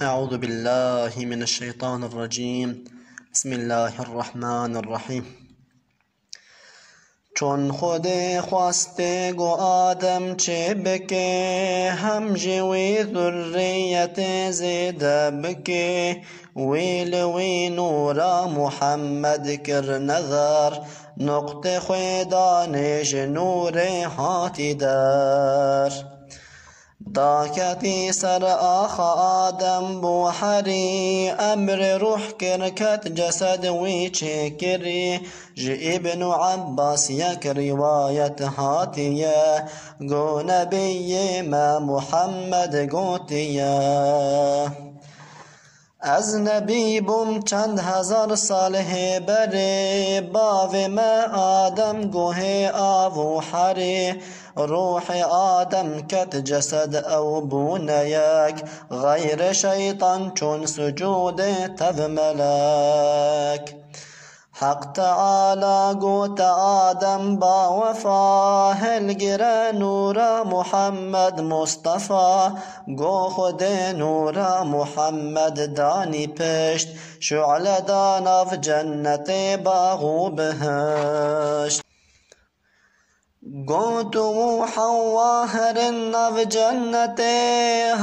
أعوذ بالله من الشيطان الرجيم. بسم الله الرحمن الرحیم. چون خود خواسته گو آدم چه بکه، هم جوی ذریت زیده بکه، ویلوی نورا محمد کر نظر، نقطه خودانش نور هاتی در. دا کتی سر آخا آدم بو حری، امر روح کرکت جسد وی چکری، جی ابن عباس یک روایت هاتیه، گو نبی ما محمد گوتیه. از نبی بوم چند هزار ساله بره، باو ما آدم گوه آو حری، روح آدم کت جسد او بونیک، غیر شیطان چون سجود تب ملک. حق تعالی گوت آدم با وفا، هلگر نورا محمد مصطفى، گو خود نورا محمد دانی پشت، شعل داناف جنت باغو بهشت. گوتو حوا هر ناف جنت،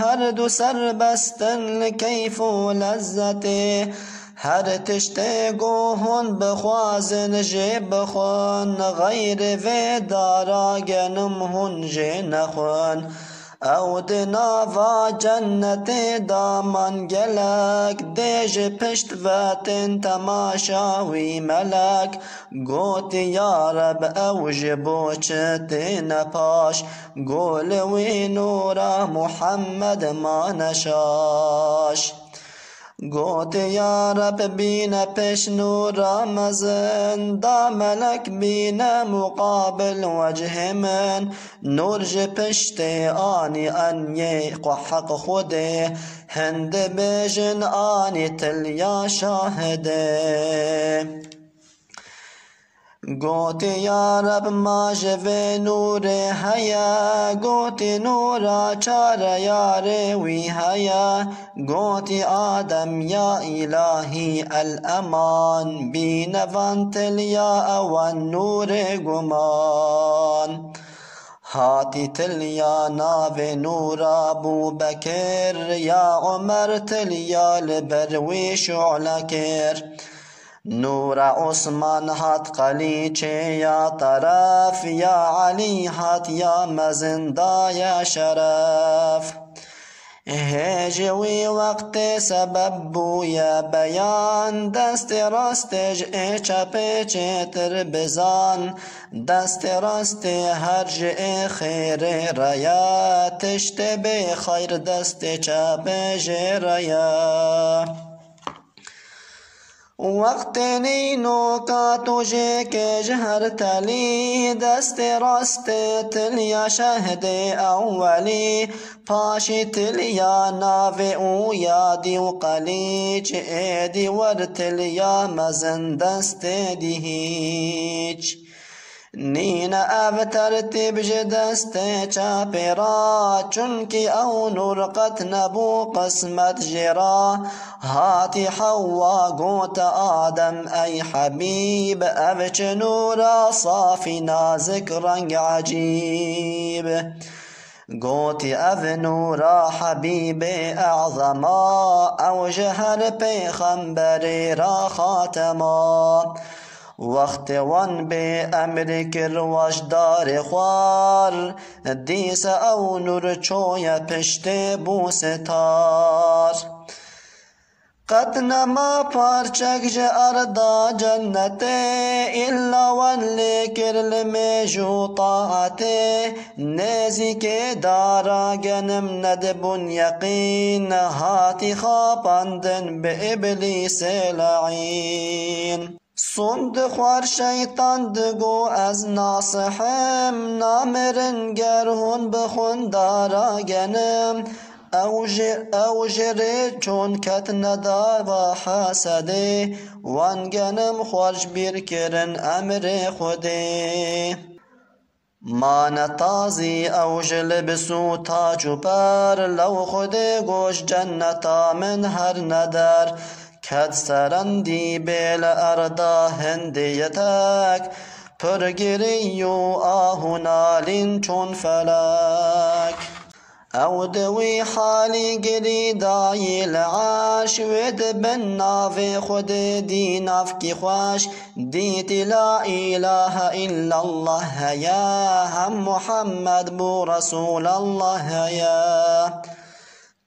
هر دو سر بستن لکیف و لذت، هر تشته گوهن بخوازن جه بخون، غیر و دارا گنم هن جه نخون. او دناوا جنت دامان گلک، دیج پشت واتن تماشاوی ملک، گوت یا رب او جبو چت نپاش، گولوی نورا محمد ما نشاش. گوت یا رب بین پیش نورا مزن، دا ملک بین مقابل وجه من، نور ج پشت آنی انیه حق خوده، هند بیجن آنی تلیا شاهده. گوت یا رب ما جوه نور هیا، گوت نورا چار یار وی هیا، گوت آدم یا الهی الامان، بینوان تلیا اوان نور گمان. هاتی تلیا ناو نورا ابو بکر، یا عمر تلیا لبروی شعلکر، نور عثمان هات قلیچه یا طرف، یا علی هات یا مزندا یا شرف. هجوی وقت سبب بویا بیان، دست راستج چپ چتر بزان، دست راست هرج خیر ریا، تشت به خیر دست چپ جریا. وقت نینو کا تجھے کے جہر تلی، دست راست تلیا شہد اولی، پاشی تلیا ناو او یادی و قلیچ، ایدی ور تلیا مزن دست دی هیچ. نین او ترتیب دست چاپ را، چونکی او نرقت نبو قسمت جرا، هاتی حوا گوت آدم ای حبیب، او چنورا صافی نازک رنگ عجیب. گوتی او نورا حبیب اعظما، او جهر پیغمبر را خاتما. وقت وان به امر کرواش دار خوار، دیس او نور چوی پشت بوستار. قد نما پارچک ج اردا جنت، الا وان لیکر لمیجو طاعت، نیزی که دارا گنم ندبون یقین، هاتی خواباندن به ابلیس لعین. سند خوار شیطان دگو از ناصحم، نامرن گرهون بخون دارا گنم، او جره چون کت ندا و حسده، وان گنم خوارج بیر کرن امر خوده. ما نتازی اوج لبسو تاج و بر لو خود گوش جنتا من هر ندر کد سرندی بیل اردا هندیتک پرگری و آهنالین چون فلک او دوی حالی گری دایی العاش ود بن ناف خود دی ناف کی خوش دیت لا اله الا الله یا هم محمد بو رسول الله یا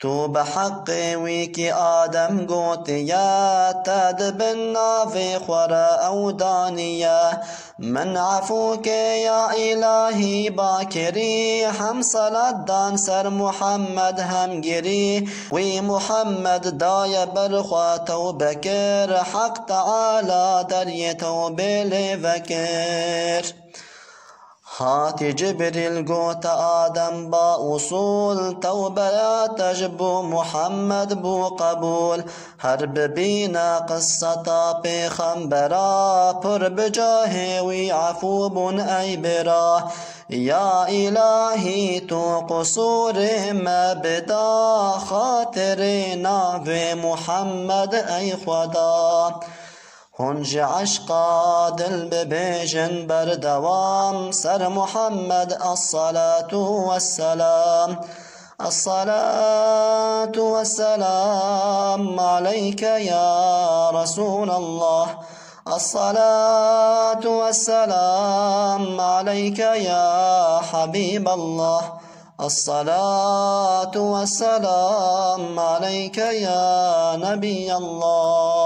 تو بحق ويكي آدم قوت يا تاد بالنافي خورا أو دانيا من عفوك يا إلهي باكري هم صلاة دان سر محمد هم جري وي محمد دايا برخوا توبكر حق تعالى دري توبه لفكر هات جبريل قوت آدم با أصول توبة تجبو محمد بو قبول هرب بينا قصة پیغمبرا پر بجاه وي عفو بن أي برا يا إلهي تو قصور ما بدا خاطرنا في محمد أي خدا هنج عشقا دل ببيجن بردوام سر محمد الصلاة والسلام الصلاة والسلام عليك يا رسول الله الصلاة والسلام عليك يا حبيب الله الصلاة والسلام عليك يا نبي الله